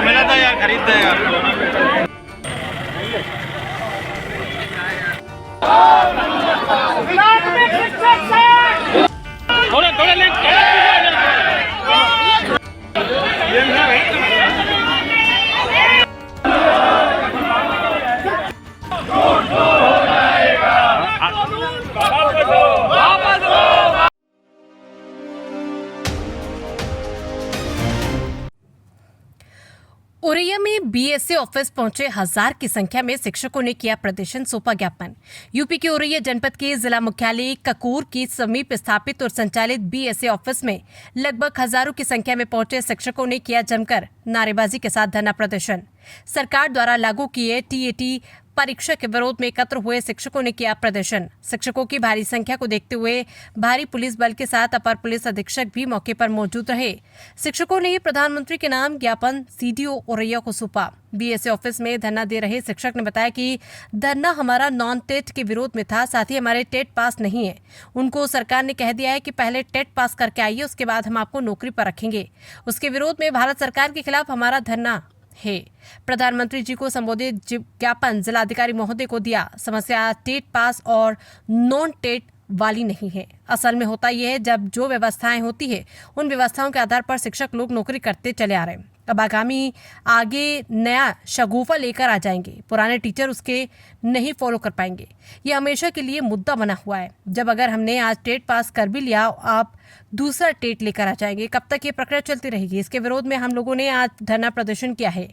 मिला था यार, खरीदता है यार। थोड़ा लेट औरैया में बीएसए ऑफिस पहुंचे 1000 की संख्या में शिक्षकों ने किया प्रदर्शन, सौंपा ज्ञापन। यूपी के औरैया जनपद के जिला मुख्यालय ककूर के समीप स्थापित और संचालित बीएसए ऑफिस में लगभग हजारों की संख्या में पहुंचे शिक्षकों ने किया जमकर नारेबाजी के साथ धरना प्रदर्शन। सरकार द्वारा लागू किए टीएटी परीक्षा के विरोध में एकत्र हुए शिक्षकों ने किया प्रदर्शन। शिक्षकों की भारी संख्या को देखते हुए भारी पुलिस बल के साथ अपर पुलिस अधीक्षक भी मौके पर मौजूद रहे। शिक्षकों ने प्रधानमंत्री के नाम ज्ञापन सीडीओ औरैया को सौंपा। बीएसए ऑफिस में धरना दे रहे शिक्षक ने बताया कि धरना हमारा नॉन टेट के विरोध में था, साथ ही हमारे टेट पास नहीं है। उनको सरकार ने कह दिया है कि पहले टेट पास करके आइए, उसके बाद हम आपको नौकरी पर रखेंगे। उसके विरोध में भारत सरकार के खिलाफ हमारा धरना है। प्रधानमंत्री जी को संबोधित ज्ञापन जिलाधिकारी महोदय को दिया। समस्या टेट पास और नॉन टेट वाली नहीं है। असल में होता यह है, जब जो व्यवस्थाएं होती है उन व्यवस्थाओं के आधार पर शिक्षक लोग नौकरी करते चले आ रहे हैं। अब आगे नया शगुफा लेकर आ जाएंगे, पुराने टीचर उसके नहीं फॉलो कर पाएंगे। ये हमेशा के लिए मुद्दा बना हुआ है। जब अगर हमने आज टेट पास कर भी लिया, आप दूसरा टेट लेकर आ जाएंगे, कब तक ये प्रक्रिया चलती रहेगी? इसके विरोध में हम लोगों ने आज धरना प्रदर्शन किया है।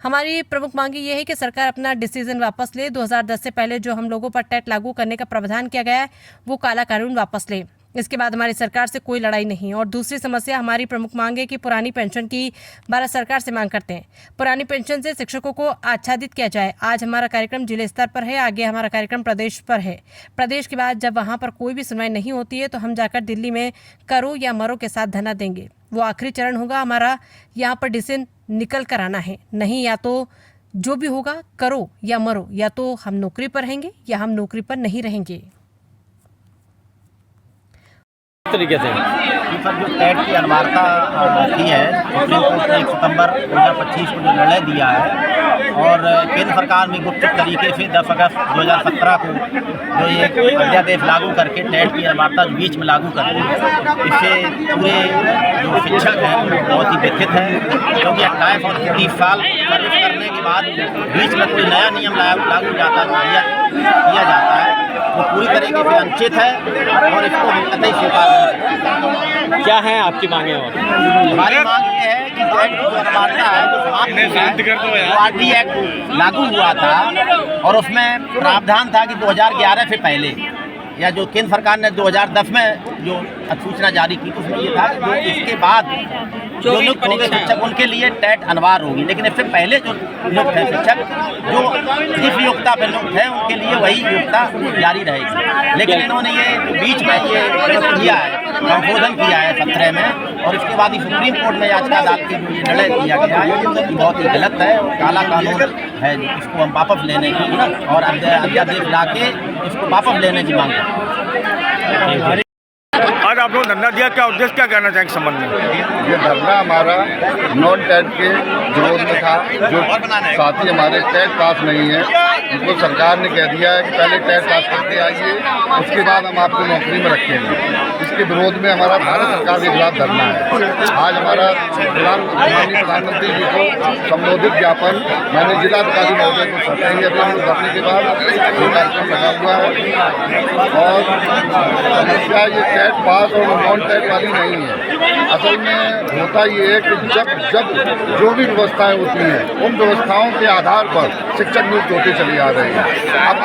हमारी प्रमुख मांग ये है कि सरकार अपना डिसीजन वापस ले। 2010 से पहले जो हम लोगों पर टेट लागू करने का प्रावधान किया गया है, वो काला कानून वापस ले। इसके बाद हमारी सरकार से कोई लड़ाई नहीं। और दूसरी समस्या, हमारी प्रमुख मांग है कि पुरानी पेंशन की भारत सरकार से मांग करते हैं। पुरानी पेंशन से शिक्षकों को आच्छादित किया जाए। आज हमारा कार्यक्रम जिले स्तर पर है, आगे हमारा कार्यक्रम प्रदेश पर है। प्रदेश के बाद जब वहां पर कोई भी सुनवाई नहीं होती है तो हम जाकर दिल्ली में करो या मरो के साथ धरना देंगे। वो आखिरी चरण होगा हमारा। यहाँ पर डिसीजन निकल कर आना है, नहीं या तो जो भी होगा करो या मरो, या तो हम नौकरी पर रहेंगे या हम नौकरी पर नहीं रहेंगे। तरीके से सर, जो टेट की अनिवार्यता की है, सुप्रीम कोर्ट ने 1 सितंबर 2025 को जो निर्णय दिया है और केंद्र सरकार ने गुपचुप तरीके से 10 अगस्त 2017 को जो ये अध्यादेश लागू करके टेट की अनिवार्यता बीच में लागू कर दी है। इससे पूरे जो शिक्षक हैं वो बहुत ही व्यथित हैं, क्योंकि 28 और 30 साल सर्विस करने के बाद बीच में कोई नया नियम लागू किया जाता है, वो पूरी तरीके से अनुचित है और इसको हम कतई स्वीकार नहीं करते। क्या है आपकी मांगे? और हमारी मांग ये है कि टेट की जो अनिवार्यता है, जो समाप्त हुई है, वो आरटी एक्ट लागू हुआ था और उसमें प्रावधान था कि 2011 से पहले, या जो केंद्र सरकार ने 2010 में जो अधिसूचना जारी की, उसमें ये था कि जो इसके बाद जो नियुक्त होंगे शिक्षक, उनके लिए टेट अनिवार्य होगी। लेकिन इससे पहले जो नियुक्त है शिक्षक, जो जिस योग्यता पर नियुक्त है, उनके लिए वही योग्यता जारी रहेगी। लेकिन इन्होंने ये बीच में ये किया है, संशोधन किया है 17 में, और इसके बाद ही सुप्रीम कोर्ट में याचिका दाखिल की, जो ये निर्णय किया गया है, ये बहुत ही गलत है, काला कानून है। इसको हम वापस लेने की और अध्यादेश ला के इसको वापस लेने की मांग है। आज आप लोग धरना दिया, क्या उद्देश्य, क्या कहना चाहेंगे संबंध में? ये धरना हमारा नॉन टेट के विरोध में था। जो साथी हमारे टेट पास नहीं है, उनको सरकार ने कह दिया है कि पहले टेट पास करके आइए, उसके बाद हम आपको नौकरी में रखेंगे। इसके विरोध में हमारा भारत सरकार के खिलाफ धरना है। आज हमारा माननीय प्रधानमंत्री जी को संबोधित ज्ञापन मैंने जिलाधिकारी महोदय को सौंपेंगे। अभी हम धरने के बाद ये कार्यक्रम लगा हुआ है और समस्या ये टेट पास और नॉन टेट वाली नहीं है। असल में होता ये है कि जब जो भी व्यवस्थाएं होती हैं, उन व्यवस्थाओं के आधार पर शिक्षक नियुक्त होते चले आ रहे हैं। अब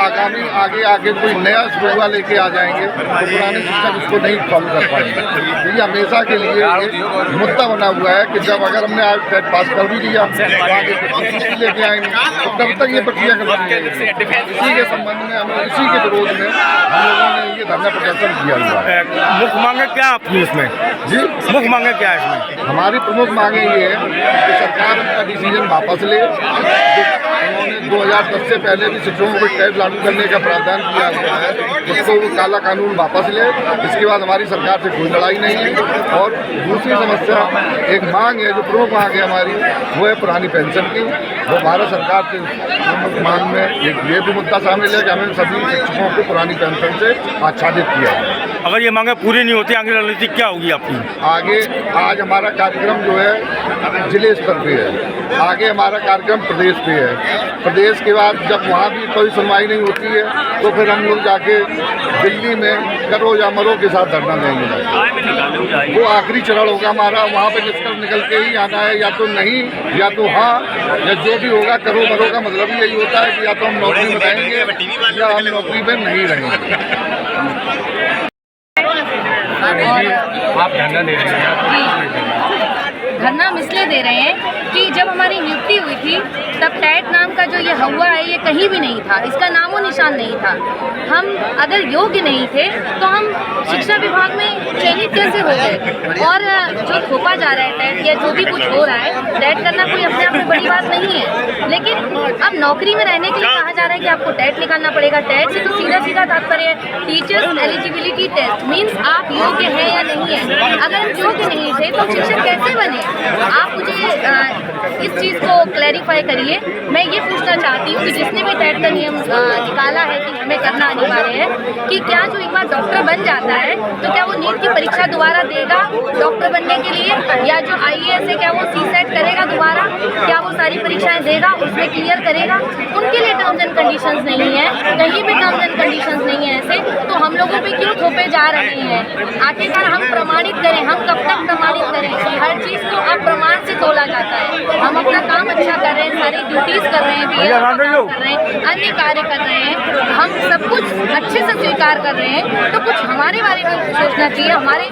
आगे कोई नया शुरुआ लेके आ जाएंगे तो पुराने शिक्षक उसको नहीं फॉलो कर पाएंगे। तो ये हमेशा के लिए एक मुद्दा बना हुआ है कि जब अगर हमने आज टेट पास कर भी लिया तो आगे किसी लेके आएंगे, तो तब तक ये प्रक्रिया करवानी है। इसी के संबंध में हम इसी के विरोध में हम लोगों ने ये धरना प्रदर्शन किया हुआ है। मुख्य मांग मांगे क्या आपकी इसमें? जी, मुख्य मांगे क्या है इसमें? हमारी प्रमुख मांगे ये है कि सरकार अपना डिसीजन वापस ले। उन्होंने 2010 से पहले भी शिक्षकों को टैक्स लागू करने का प्रावधान किया गया है, उसको वो काला कानून वापस ले। इसके बाद हमारी सरकार से कोई लड़ाई नहीं है। और दूसरी समस्या, एक मांग है जो प्रमुख मांग है हमारी, वो है पुरानी पेंशन की। वो भारत सरकार के प्रमुख मांग में ये भी मुद्दा शामिल है कि हमें सभी शिक्षकों को पुरानी पेंशन से आच्छादित किया है। अगर ये मांगे पूरी नहीं होती, आगे रणनीति क्या होगी आपकी? आगे आज हमारा कार्यक्रम जो है जिले स्तर पे है, आगे हमारा कार्यक्रम प्रदेश पे है। प्रदेश के बाद जब वहाँ भी कोई सुनवाई नहीं होती है तो फिर हम लोग जाके दिल्ली में करो या मरो के साथ धरना देंगे। वो आखिरी चरण होगा हमारा, वहाँ पे निकल के ही आना है, या तो नहीं या तो हाँ, या जो भी होगा करो मरो का मतलब ही यही होता है कि या तो हम नौकरी में रहेंगे या हम नौकरी में नहीं रहेंगे। आप धरना दे रहे हैं? धरना हम इसलिए दे रहे हैं कि जब हमारी नियुक्ति हुई थी तब टैट नाम का जो ये हवा है ये कहीं भी नहीं था, इसका नामो निशान नहीं था। हम अगर योग्य नहीं थे तो हम शिक्षा विभाग में चयनित कैसे हो गए? और जो थोपा जा रहा है टैट या जो भी कुछ हो रहा है, टैट करना कोई अपने आप में बड़ी बात नहीं है, लेकिन अब नौकरी में रहने के लिए कहा जा रहा है कि आपको टैट निकालना पड़ेगा। टैट से तो सीधा सीधा तात्पर्य है टीचर्स एलिजिबिलिटी टेस्ट, मीन्स आप योग्य हैं या नहीं है। अगर हम योग्य नहीं थे तो शिक्षक कैसे बने? आप मुझे इस चीज़ को क्लैरिफाई करिए। मैं ये पूछना चाहती हूँ कि जिसने भी टैट का नियम निकाला है कि हमें करना अनिवार्य है, कि क्या जो एक बार डॉक्टर बन जाता है तो क्या वो नीट की परीक्षा दोबारा देगा डॉक्टर बनने के लिए, या जो IAS है क्या वो CSET करेगा दोबारा, क्या वो सारी परीक्षाएं देगा, उसमें क्लियर करेगा? उनके लिए टर्म्स एंड कंडीशंस नहीं है, कहीं भी टर्म्स एंड कंडीशंस नहीं है ऐसे, तो हम लोगों पे क्यों थोपे जा रहे हैं? आखिरकार हम प्रमाणित करें, हम कब तक प्रमाणित करें? हर चीज़ को अब प्रमाण से तोला जाता है। हम अपना काम अच्छा कर रहे हैं, सारी ड्यूटीज कर रहे हैं, कर रहे हैं, अन्य कार्य कर रहे हैं, हम सब कुछ अच्छे से स्वीकार कर रहे हैं, तो कुछ हमारे बारे में सोचना चाहिए, हमारे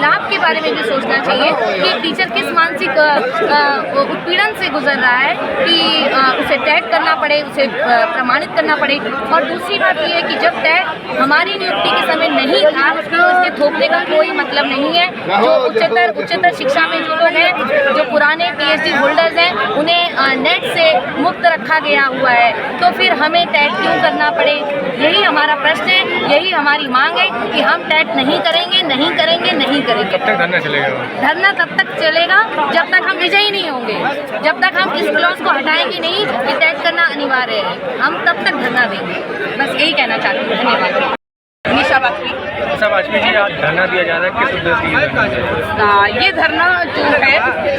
लाभ के बारे में भी सोचना चाहिए कि टीचर किस मानसिक उत्पीड़न से गुजर रहा है कि उसे टैट करना पड़े, उसे प्रमाणित करना पड़े। और दूसरी बात यह है कि जब टैट हमारी नियुक्ति के समय नहीं था तो इसके थोपने का कोई मतलब नहीं है। जो उच्चतर शिक्षा में जो लोग हैं, जो पुराने PhD होल्डर्स हैं, उन्हें नेट से मुक्त रखा गया हुआ है, तो फिर हमें टैट क्यों करना पड़े? यही हमारा प्रश्न है, यही हमारी मांग है कि हम टैट नहीं करेंगे, नहीं करेंगे, नहीं करेंगे। कब तक धरना चलेगा? धरना तब तक चलेगा जब तक हम विजयी नहीं होंगे, जब तक हम इस क्लॉज को हटाएंगे नहीं कि टैट करना अनिवार्य है, हम तब तक धरना देंगे। बस यही कहना चाहती हूँ। धन्यवाद। निशा वाजपेयी जी, आज धरना दिया जा रहा है, किस उद्देश्य के लिए? ये धरना जो है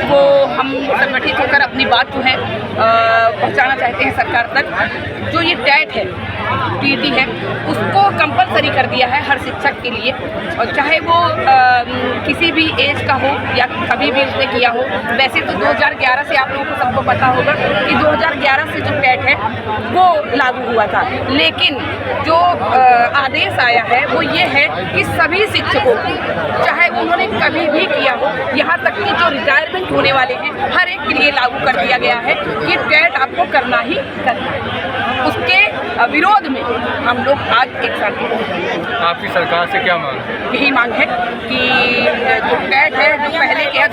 वो हम संगठित होकर अपनी बात जो है पहुंचाना चाहते हैं सरकार तक। जो ये टैट है, TET है, उसको कंपलसरी कर दिया है हर शिक्षक के लिए, और चाहे वो किसी भी एज का हो या कभी भी उसने किया हो। वैसे तो 2011 से आप लोगों को सबको पता होगा कि 2011 से जो टैट है वो लागू हुआ था, लेकिन जो आदेश आया है वो ये है कि सभी शिक्षकों को, चाहे उन्होंने कभी भी किया हो, यहाँ तक कि जो रिटायरमेंट होने वाले हैं, हर एक के लिए लागू कर दिया गया है कि टैट आपको करना ही करना है। उसके विरोध में हम लोग आज एक साथ। आपकी सरकार से क्या मांग है? यही मांग है कि जो टैट है जो पहले के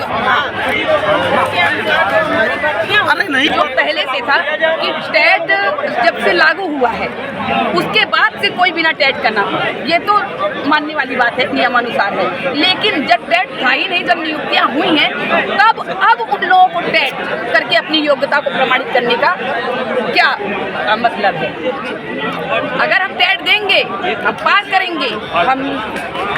जो पहले से था कि टैट जब से लागू हुआ है उसके बाद से कोई बिना टैट करना, ये तो मानने वाली बात है, नियमानुसार है। लेकिन जब टैट था ही नहीं, जब नियुक्तियां हुई हैं, तब अब उन लोगों को टैट करके अपनी योग्यता को प्रमाणित करने का क्या मतलब है? अगर हम टैट देंगे, हम पास करेंगे, हम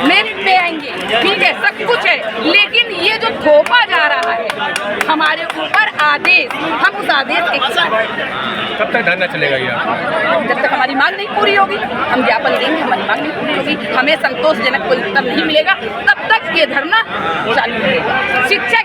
मेरिट पे आएंगे, ठीक है, सब कुछ है, लेकिन ये जो थोपा जा रहा है हमारे ऊपर आदेश, हम उस आदेश के कब तक धरना चलेगा ये? जब तक हमारी मांग नहीं पूरी होगी, हम ज्ञापन देंगे, हमारी मांग नहीं पूरी होगी, हमें संतोषजनक कोई उत्तर नहीं मिलेगा, तब तक ये धरना चालू रहेगा। शिक्षा